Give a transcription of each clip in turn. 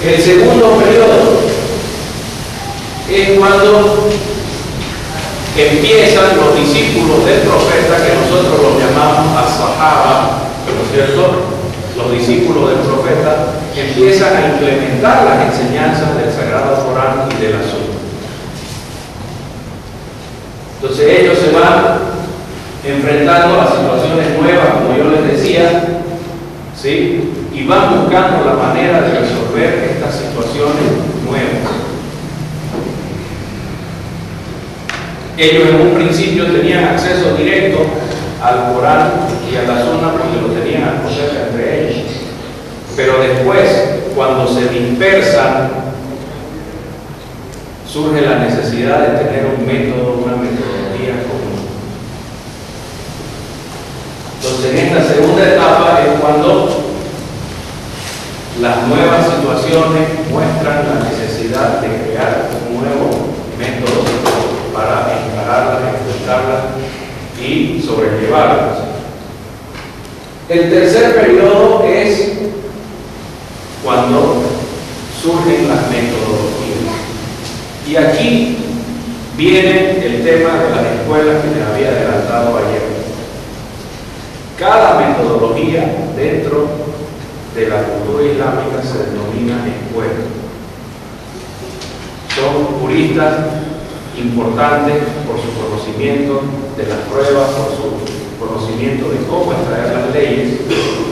El segundo periodo es cuando empiezan los discípulos del profeta, que nosotros los llamamos as-sahaba, ¿no es cierto? Los discípulos del profeta empiezan a implementar las enseñanzas del Sagrado Corán y de la Sunna. Entonces ellos se van enfrentando a situaciones nuevas, como yo les decía, ¿sí? Y van buscando la manera de resolver estas situaciones nuevas. Ellos en un principio tenían acceso directo al Corán y a la Sunna porque lo tenían al poder entre ellos. Pero después, cuando se dispersan, surge la necesidad de tener un método, una metodología común. Entonces, en esta segunda etapa es cuando las nuevas situaciones muestran la necesidad de crear un nuevo método para encararlas, enfrentarlas y sobrellevarlas. El tercer periodo es cuando surgen las metodologías. Y aquí viene el tema de las escuelas que les había adelantado ayer. Cada metodología dentro de la cultura islámica se denomina escuela. Son puristas importantes por su conocimiento de las pruebas, por su conocimiento de cómo extraer las leyes,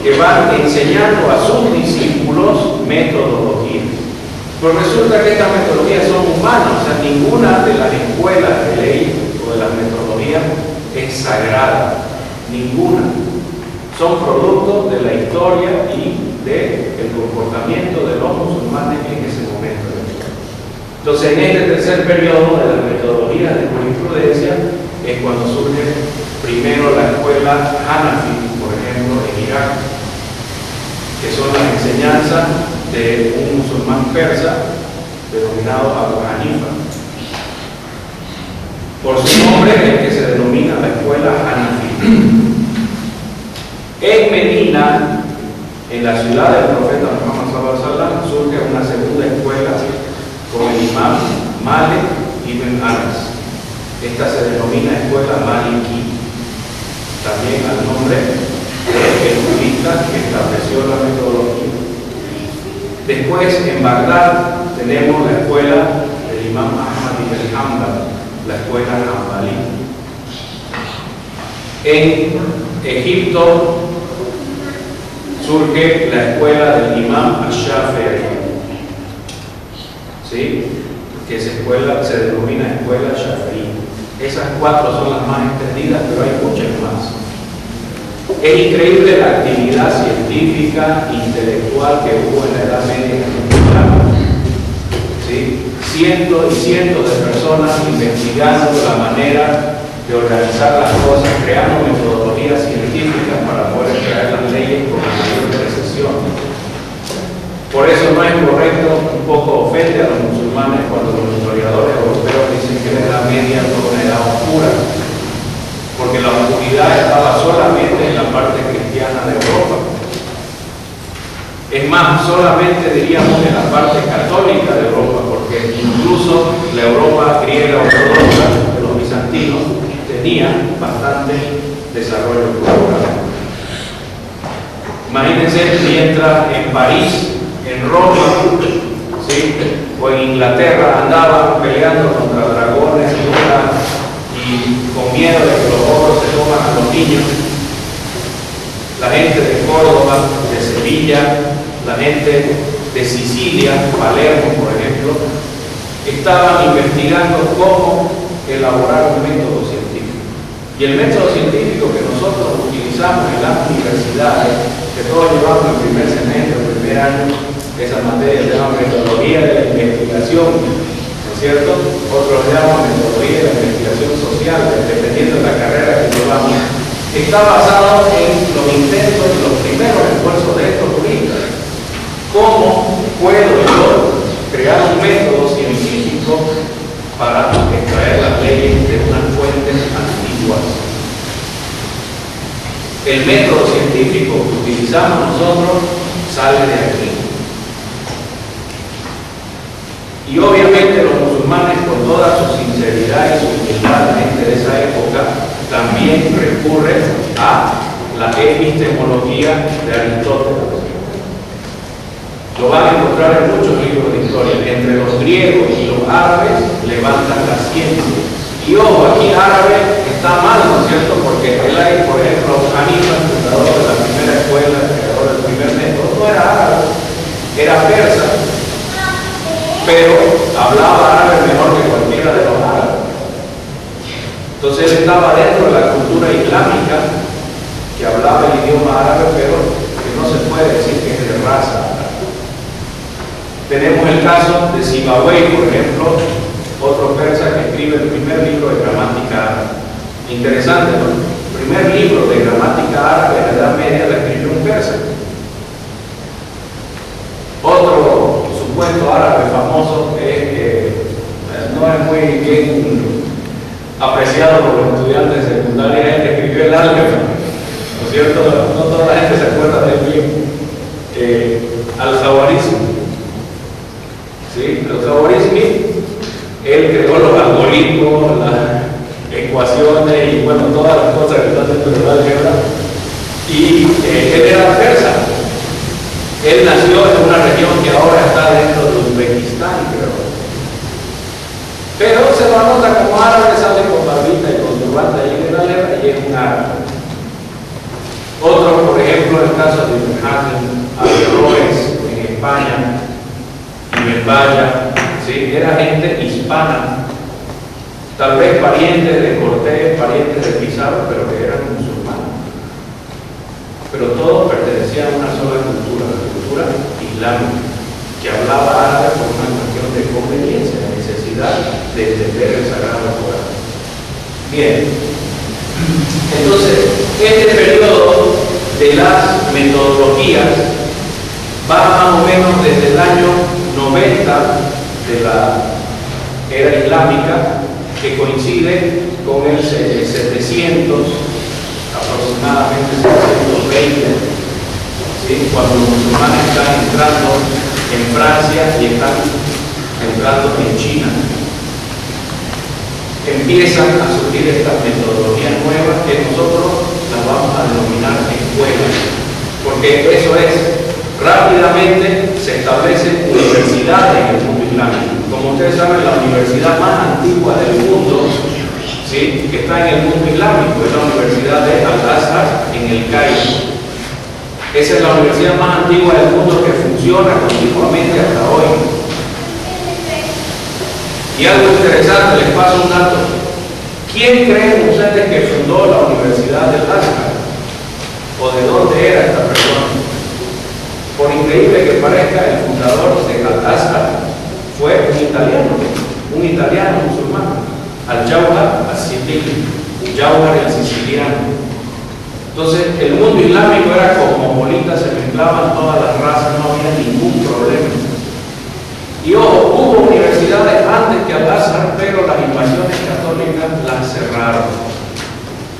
que van enseñando a sus discípulos metodologías. Pero resulta que estas metodologías son humanas, o sea, ninguna de las escuelas de ley o de las metodologías es sagrada, ninguna. Son productos de la historia y del comportamiento de los musulmanes en ese momento. Entonces, en este tercer periodo de las metodologías de jurisprudencia es cuando surge primero la escuela Hanafi, por ejemplo, en Irak, que son las enseñanzas de un musulmán persa denominado Abu Hanifa. Por su nombre es que se denomina la escuela Hanafi. En Medina, en la ciudad del profeta Muhammad sallallahu alaihi wasallam, surge una segunda escuela con el imam Malik ibn Anas. Esta se denomina escuela Maliki, también al nombre del jurista que estableció la metodología. Después, en Bagdad, tenemos la escuela del imam Ahmad ibn Hanbal, la escuela Hanbalí. En Egipto surge la escuela del imam Ash-Shafi'i, ¿sí? Que esa escuela se denomina escuela Shafi'i. Esas cuatro son las más extendidas, pero hay muchas más. Es increíble la actividad científica, intelectual que hubo en la Edad Media en Islam, ¿sí? Cientos y cientos de personas investigando la manera de organizar las cosas, creando metodologías científicas para poder crear las leyes con mayor precisión. Por eso no es correcto, un poco ofende a los musulmanes cuando los historiadores europeos dicen que la Edad Media fue una edad oscura, porque la oscuridad estaba solamente en la parte cristiana de Europa. Es más, solamente diríamos en la parte católica de Europa, porque incluso la Europa griega ortodoxa de los bizantinos tenía bastante desarrollo cultural. Imagínense mientras en París, en Roma, ¿sí? O en Inglaterra andaban peleando contra dragones y con miedo de que los ogros se coman a los niños. La gente de Córdoba, de Sevilla, la gente de Sicilia, Palermo, por ejemplo, estaban investigando cómo elaborar un método científico. Y el método científico que nosotros utilizamos en las universidades, que todos llevamos el primer semestre, el primer año, esa materia se llama metodología de la investigación, ¿no es cierto? Otros le llaman metodología de la investigación social, dependiendo de la carrera que llevamos. Está basado en los intentos, los primeros esfuerzos de estos juristas. ¿Cómo puedo yo crear un método científico para extraer las leyes de unas fuentes antiguas? El método científico que utilizamos nosotros sale de aquí. Y obviamente los musulmanes, con toda su sinceridad y su humildad, la gente de esa época, también recurren a la epistemología de Aristóteles. Lo van a encontrar en muchos libros de historia. Entre los griegos y los árabes levantan la ciencia. Y ojo, aquí árabe está mal, ¿no es cierto? Porque él hay, por ejemplo, Hanifa, el fundador de la primera escuela, el creador del primer método, no era árabe, era persa, pero hablaba árabe mejor que cualquiera de los árabes. Entonces él estaba dentro de la cultura islámica, que hablaba el idioma árabe, pero que no se puede decir que es de raza árabe. Tenemos el caso de Sibawayh, por ejemplo, otro persa que escribe el primer libro de gramática árabe. Interesante, ¿no? El primer libro de gramática árabe en la Edad Media la escribió un persa. Otro supuesto árabe famoso no es muy bien apreciado por los estudiantes de secundaria, es el que escribió el álgebra, ¿no es cierto? No toda la gente se acuerda de él bien. Al-Khawarizmi. ¿Sí? Al-Khawarizmi, él creó los algoritmos, las ecuaciones y bueno, todas las cosas que están dentro del álgebra. Y él era persa. Él nació en una región que ahora está dentro de Uzbekistán, creo. Pero se lo anota como árabe, sale con barbita y con turbante ahí en la letra y es un árabe. Otro, por ejemplo, el caso de Ibn Hazm, Averroes en España, Ibn Baya, ¿sí? Era gente hispana, tal vez parientes de Cortés, parientes de Pizarro, pero que eran musulmanes. Pero todos pertenecían a una sola cultura, la cultura islámica, que hablaba árabe por una cuestión de conveniencia, de necesidad de entender el Sagrado Corán. Bien, entonces, este periodo de las metodologías va más o menos desde el año 90 de la era islámica, que coincide con el 700, aproximadamente 720, ¿sí? Cuando los musulmanes están entrando en Francia y están entrando en China. Empiezan a surgir estas metodologías nuevas que nosotros las vamos a denominar escuelas, porque eso es, rápidamente se establecen universidades en el mundo islámico. Como ustedes saben, la universidad más antigua del mundo, ¿sí?, que está en el mundo islámico, es la Universidad de Al-Azhar en el Cairo. Esa es la universidad más antigua del mundo que funciona continuamente hasta hoy. Y algo interesante, les paso un dato. ¿Quién creen ustedes que fundó la Universidad del Azhar? ¿O de dónde era esta persona? Por increíble que parezca, el fundador de Al-Azhar fue un italiano musulmán, Al-Jawhar al-Sicili, Jawhar el siciliano. Entonces, el mundo islámico era cosmopolita, se mezclaban todas las razas, no había ningún problema. Y ojo, hubo universidades antes que Al-Azhar, pero las invasiones católicas las cerraron.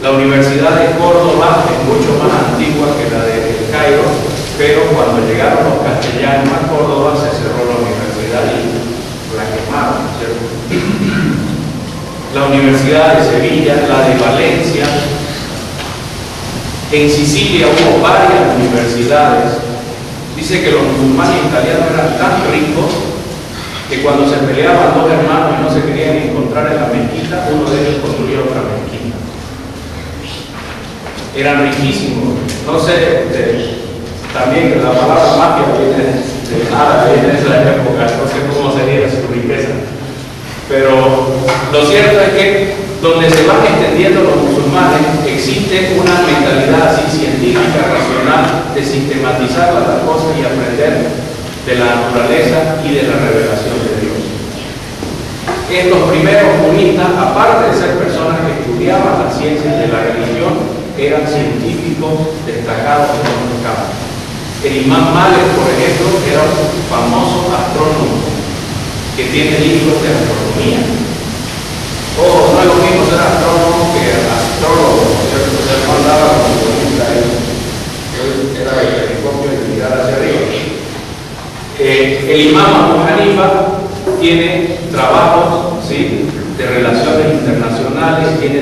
La Universidad de Córdoba es mucho más antigua que la de El Cairo, pero cuando llegaron los castellanos a Córdoba se cerró la universidad y la quemaron, ¿cierto? La Universidad de Sevilla, la de Valencia. En Sicilia hubo varias universidades. Dice que los musulmanes italianos eran tan ricos que cuando se peleaban dos hermanos y no se querían encontrar en la mezquita, uno de ellos construía otra mezquita. Eran riquísimos. No sé, también la palabra mafia viene de árabe, viene de esa época, no sé cómo sería su riqueza. Pero lo cierto es que donde se van extendiendo los musulmanes, existe una mentalidad así científica, racional, de sistematizar las cosas y aprender de la naturaleza y de la revelación de Dios. Los primeros comunistas, aparte de ser personas que estudiaban las ciencias de la religión, eran científicos destacados en otros campos. El imán Malik, por ejemplo, era un famoso astrónomo que tiene libros de astronomía. Ojo, no es lo mismo ser astrónomo que astrólogo, ¿cierto? Se mandaba como comunista él era el telescopio y mirar hacia arriba. El imán Abu Hanifa tiene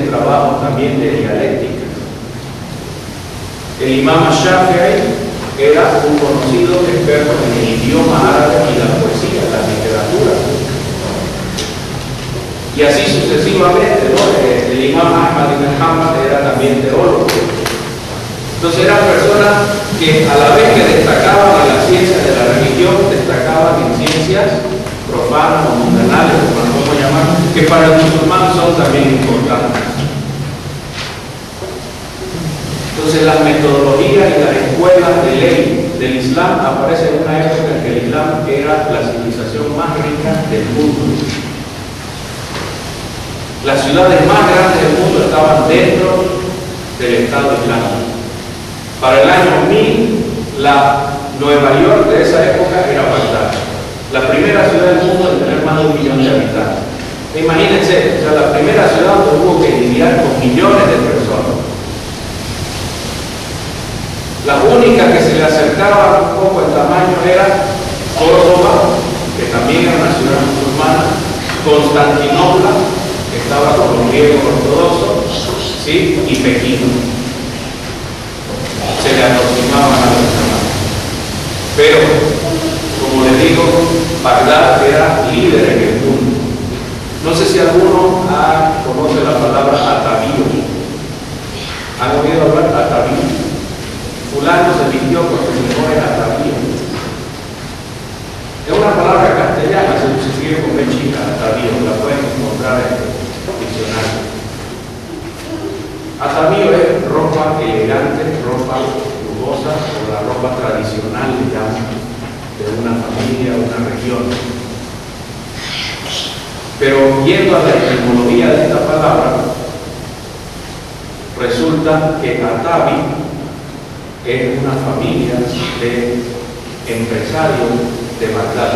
trabajo también de dialéctica. El imam Shafi'i era un conocido experto en el idioma árabe y la poesía, la literatura. Y así sucesivamente, ¿no? El imam Ahmad ibn Hanbal era también teólogo. Entonces eran personas que a la vez que destacaban en la ciencia de la religión, destacaban en ciencias profanas o mundanales, como lo podemos llamar, que para el musulmán son también importantes. Entonces las metodologías y las escuelas de ley del Islam aparecen en una época en que el Islam era la civilización más rica del mundo. Las ciudades más grandes del mundo estaban dentro del Estado Islámico. Para el año 1000, la Nueva York de esa época era Bagdad, la primera ciudad del mundo en tener más de 1 millón de habitantes. Imagínense, o sea, la primera ciudad donde hubo que lidiar con millones de personas. La única que se le acercaba un poco en tamaño era Córdoba, que también era una ciudad musulmana, Constantinopla, que estaba con los griegos ortodoxos, ¿sí? Y Pekín. Se le aproximaban a los demás. Pero, como les digo, Bagdad era líder en el mundo. No sé si alguno conoce la palabra atavío. ¿Han oído hablar de atavío? Fulano se vistió con su mejor atavío. Es una palabra castellana, se escribe con B chica, atavío, la pueden encontrar en el diccionario. Atavío es ropa elegante, ropa lujosa o la ropa tradicional, digamos, de una familia o una región. Pero yendo a la etimología de esta palabra, resulta que atavi es una familia de empresarios de Bagdad.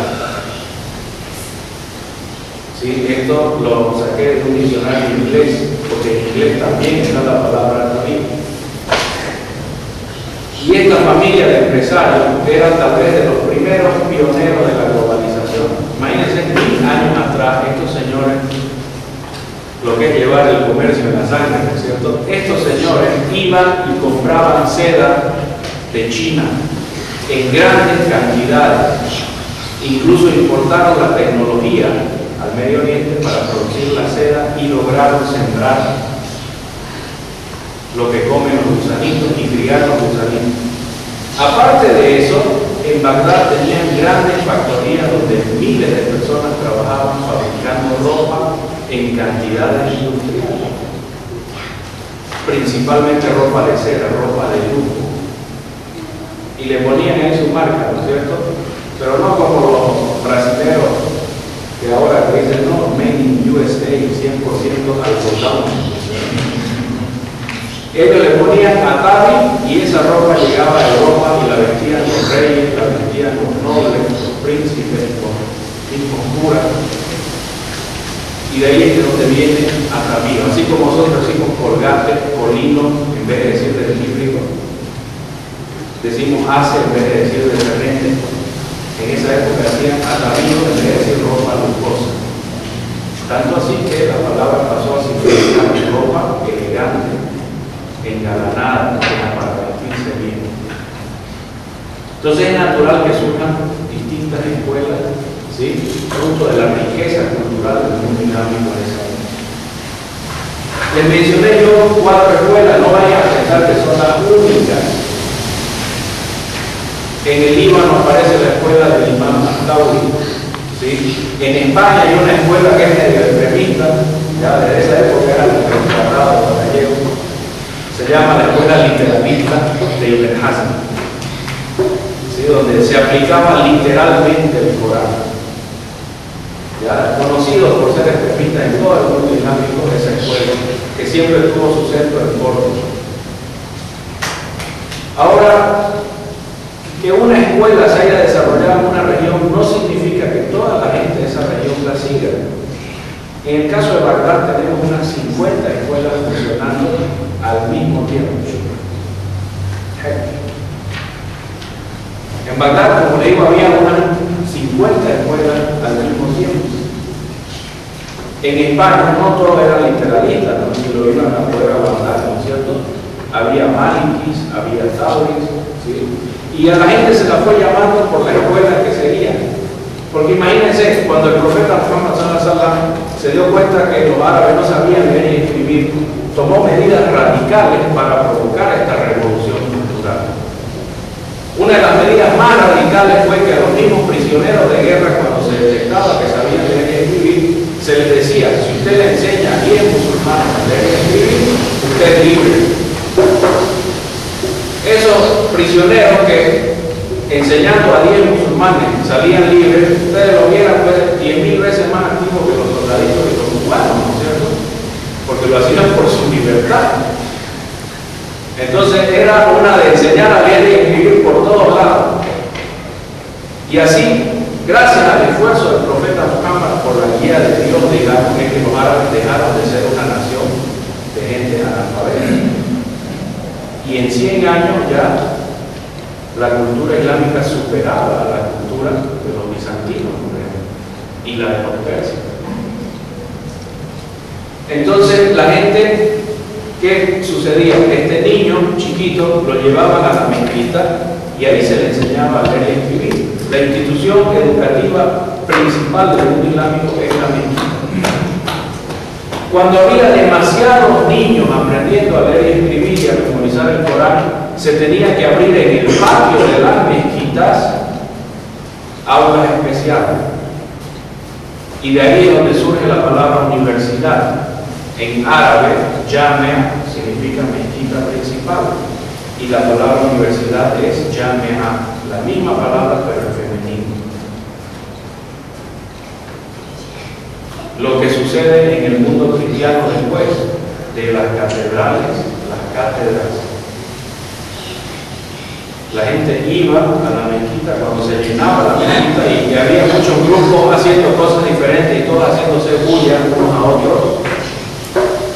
¿Sí? Esto lo saqué de un diccionario inglés, porque en inglés también está la palabra ataví. Y esta familia de empresarios era tal vez de los primeros pioneros de la globalización. Imagínense, 1000 años atrás, estos señores, lo que es llevar el comercio en la sangre, ¿no es cierto? Estos señores iban y compraban seda de China en grandes cantidades. Incluso importaron la tecnología al Medio Oriente para producir la seda y lograron sembrar lo que comen los gusanitos y criar los gusanitos. Aparte de eso, en Bagdad tenían grandes factorías donde miles de personas trabajaban fabricando ropa en cantidades industriales, principalmente ropa de seda, ropa de lujo, y le ponían ahí su marca, ¿no es cierto? Pero no como los brasileños que ahora dicen, no, made in USA, 100% algodón. Ellos le ponían atavi y esa ropa llegaba a Europa y la vestían los reyes, la vestían los nobles, los príncipes, los hijos curas. Y de ahí es de donde viene atavío. Así como nosotros decimos colgate, colino, en vez de decir dentifricio, decimos hace en vez de decir detergente. En esa época hacían atavío en vez de decir ropa lujosa. Tanto así que la palabra pasó a significar ropa elegante, engalanada, para vestirse bien. Entonces es natural que surjan distintas escuelas, ¿sí? Fruto de la riqueza cultural del mundo islámico de esa época. Les mencioné yo 4 escuelas, no vayan a pensar que son las únicas. En el Líbano aparece la escuela del imam Al-Tawri, ¿sí? En España hay una escuela que es medio extremista, ya desde esa época era el tratado gallego. Se llama la escuela literalista de Ibn Hazm, ¿sí? Donde se aplicaba literalmente el Corán. Ya, conocidos por ser extremistas en todo el mundo islámico, esa escuela, que siempre tuvo su centro en Córdoba. Ahora, que una escuela se haya desarrollado en una región no significa que toda la gente de esa región la siga. En el caso de Bagdad tenemos unas 50 escuelas funcionando al mismo tiempo. En Bagdad, como le digo, había unas 50 escuelas al mismo tiempo. En España no todos eran literalistas, ¿no? Si lo iban a poder aguantar, ¿no es cierto? Había malikis, había tauris, ¿sí? Y a la gente se la fue llamando por la escuela que seguía. Porque imagínense, cuando el profeta Muhammad sallallahu alaihi wasallam se dio cuenta que los árabes no sabían leer y escribir, tomó medidas radicales para provocar esta revolución cultural. Una de las medidas más radicales fue que a los mismos prisioneros de guerra, cuando se detectaba que sabían leer y escribir, se les decía: si usted le enseña a 10 musulmanes a leer y escribir, usted es libre. Esos prisioneros que enseñando a 10 musulmanes salían libres, ustedes lo vieran pues 10.000 veces más activos que los soldaditos y los cubanos, ¿no es cierto? Porque lo hacían por su libertad. Entonces era una de enseñar a leer y escribir por todos lados. Y así, gracias al esfuerzo del profeta Muhammad por la guía de Dios, digamos, es que los árabes dejaron de ser una nación de gente analfabeta. Y en 100 años ya la cultura islámica superaba a la cultura de los bizantinos, por ejemplo, y la de los persas. Entonces la gente, ¿qué sucedía? Este niño chiquito lo llevaban a la mezquita y ahí se le enseñaba a leer y escribir. La institución educativa principal del mundo islámico es la mezquita. Cuando había demasiados niños aprendiendo a leer y escribir y a memorizar el Corán, se tenía que abrir en el patio de las mezquitas aulas especiales. Y de ahí es donde surge la palabra universidad. En árabe, Jamia significa mezquita principal. Y la palabra universidad es Jamia, la misma palabra pero en femenino. Lo que sucede en el mundo cristiano después de las catedrales, las cátedras. La gente iba a la mezquita cuando se llenaba la mezquita y había muchos grupos haciendo cosas diferentes y todos haciéndose bulla unos a otros.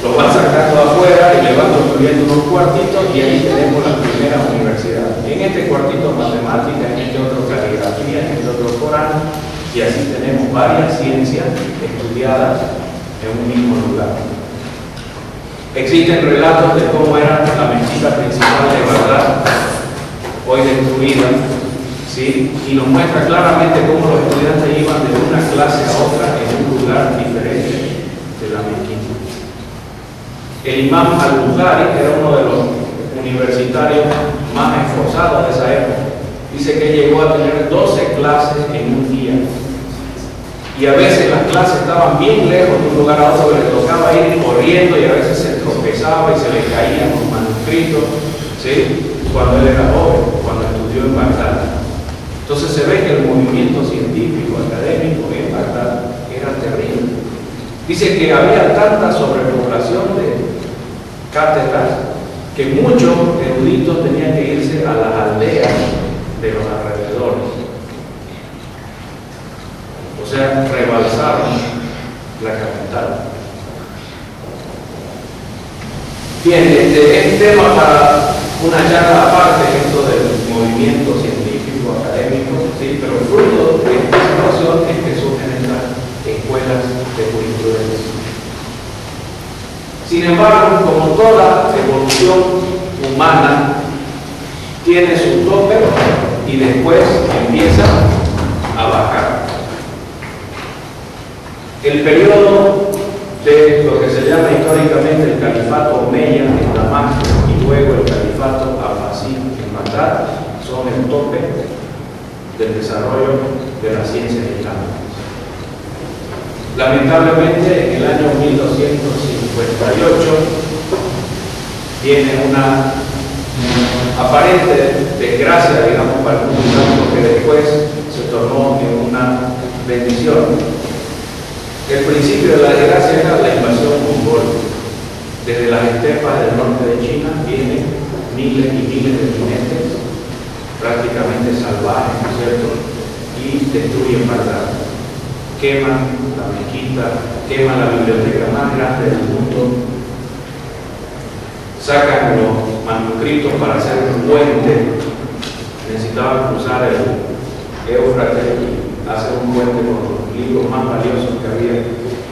Los van sacando afuera y le van construyendo unos cuartitos y ahí tenemos la primera universidad. En este cuartito matemática, en este otro caligrafía, en este otro Corán, y así tenemos varias ciencias estudiadas en un mismo lugar. Existen relatos de cómo era la mezquita principal de Bagdad, hoy destruida, ¿sí? Y nos muestra claramente cómo los estudiantes iban de una clase a otra en un lugar diferente de la mezquita. El imam al-Bukhari, que era uno de los universitarios más esforzados de esa época, dice que llegó a tener 12 clases en un día. Y a veces las clases estaban bien lejos de un lugar a otro, le tocaba ir corriendo y a veces se tropezaba y se le caían los manuscritos, ¿sí? Cuando él era joven, cuando estudió en Bagdad. Entonces se ve que el movimiento científico, académico en Bagdad era terrible. Dice que había tanta sobrepoblación de cátedras que muchos eruditos tenían que irse a las aldeas de los alrededores. O sea, rebalsaron la capital. Bien, es tema para una charla aparte, esto del movimiento científico, académico, ¿sí? Pero fruto de esta situación es que surgen estas escuelas de jurisprudencia. Sin embargo, como toda evolución humana tiene su tope y después empieza a bajar. El periodo de lo que se llama históricamente el califato Omeya en Damasco y luego el califato Abbasí en Bagdad son el tope del desarrollo de las ciencias islámicas. Lamentablemente, en el año 1258 viene una aparente desgracia, digamos, para el mundo islámico, que después se tornó en una bendición. El principio de la desgracia era la invasión mongol. Desde las estepas del norte de China vienen miles y miles de jinetes prácticamente salvajes, ¿no es cierto? Y destruyen Bagdad. Queman la mezquita, queman la biblioteca más grande del mundo, sacan los manuscritos para hacer un puente. Necesitaban cruzar el Éufrates y hacer un puente con los libros más valiosos que había.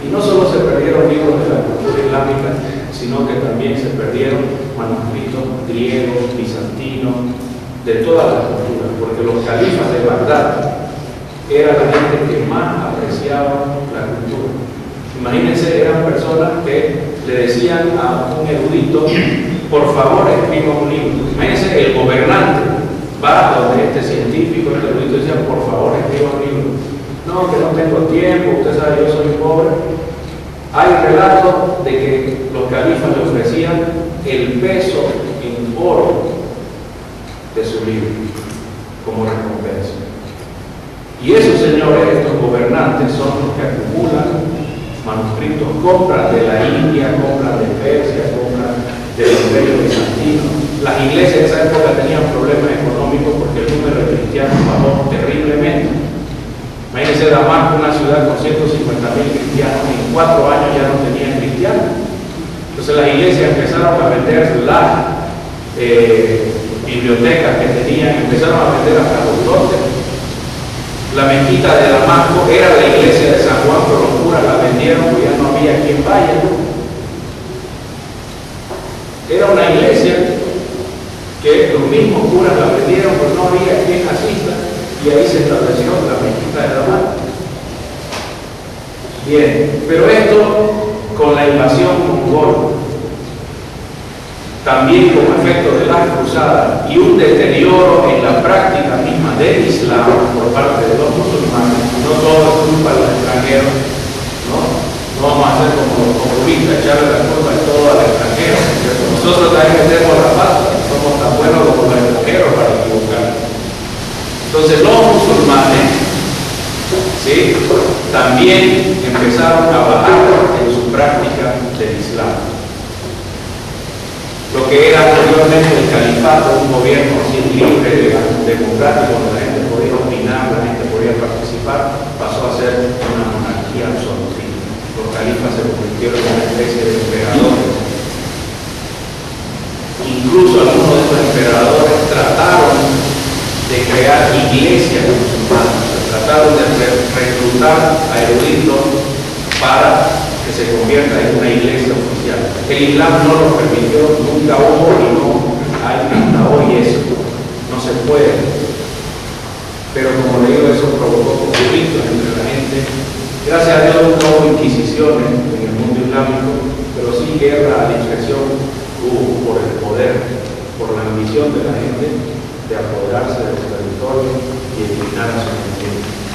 Y Y no solo se perdieron libros de la cultura islámica, sino que también se perdieron manuscritos griegos, bizantinos, de todas las culturas, porque los califas de Bagdad era la gente que más apreciaba la cultura. Imagínense, eran personas que le decían a un erudito, por favor escriba un libro. Imagínense, el gobernante va donde este científico, este erudito, decía, por favor escriba un libro. No, que no tengo tiempo, usted sabe, yo soy pobre. Hay relatos de que los califas le ofrecían el peso en oro de su libro como recompensa. Y esos señores, estos gobernantes, son los que acumulan manuscritos, compran de la India, compran de Persia, compran del Imperio Bizantino. Las iglesias en esa época tenían problemas económicos porque el número de cristianos bajó terriblemente. Imagínense, Damasco, una ciudad con 150.000 cristianos, en 4 años ya no tenían cristianos. Entonces las iglesias empezaron a vender las bibliotecas que tenían, empezaron a vender hasta los lotes. La mezquita de Damasco era la iglesia de San Juan, pero los curas la vendieron porque ya no había quien vaya. Era una iglesia que los mismos curas la vendieron porque no había quien asista, y ahí se estableció la mezquita de Damasco. Bien, pero esto con la invasión mongol, también como efecto de las cruzadas y un deterioro en la práctica misma del Islam por parte de los musulmanes, no todo es culpa de los extranjeros, no vamos a hacer como los comunistas, echarle la culpa de todo al extranjero. Nosotros también metemos la pata, somos tan buenos como los extranjeros para equivocarnos. Entonces los musulmanes, ¿sí?, también empezaron a bajar en su práctica del Islam. Lo que era anteriormente el califato, un gobierno así libre, democrático, donde la gente podía opinar, la gente podía participar, pasó a ser una monarquía absoluta. Los califas se convirtieron en una especie de emperadores. Incluso algunos de estos emperadores trataron de crear iglesias musulmanas, trataron de reclutar a eruditos para que se convierta en una iglesia oficial. El Islam no lo permitió, nunca hubo y no hay hasta hoy eso. No se puede. Pero como le digo, eso provocó conflictos entre la gente. Gracias a Dios no hubo inquisiciones en el mundo islámico, pero sí guerra a discreción hubo por el poder, por la ambición de la gente de apoderarse de los territorios y eliminar a sus enemigos.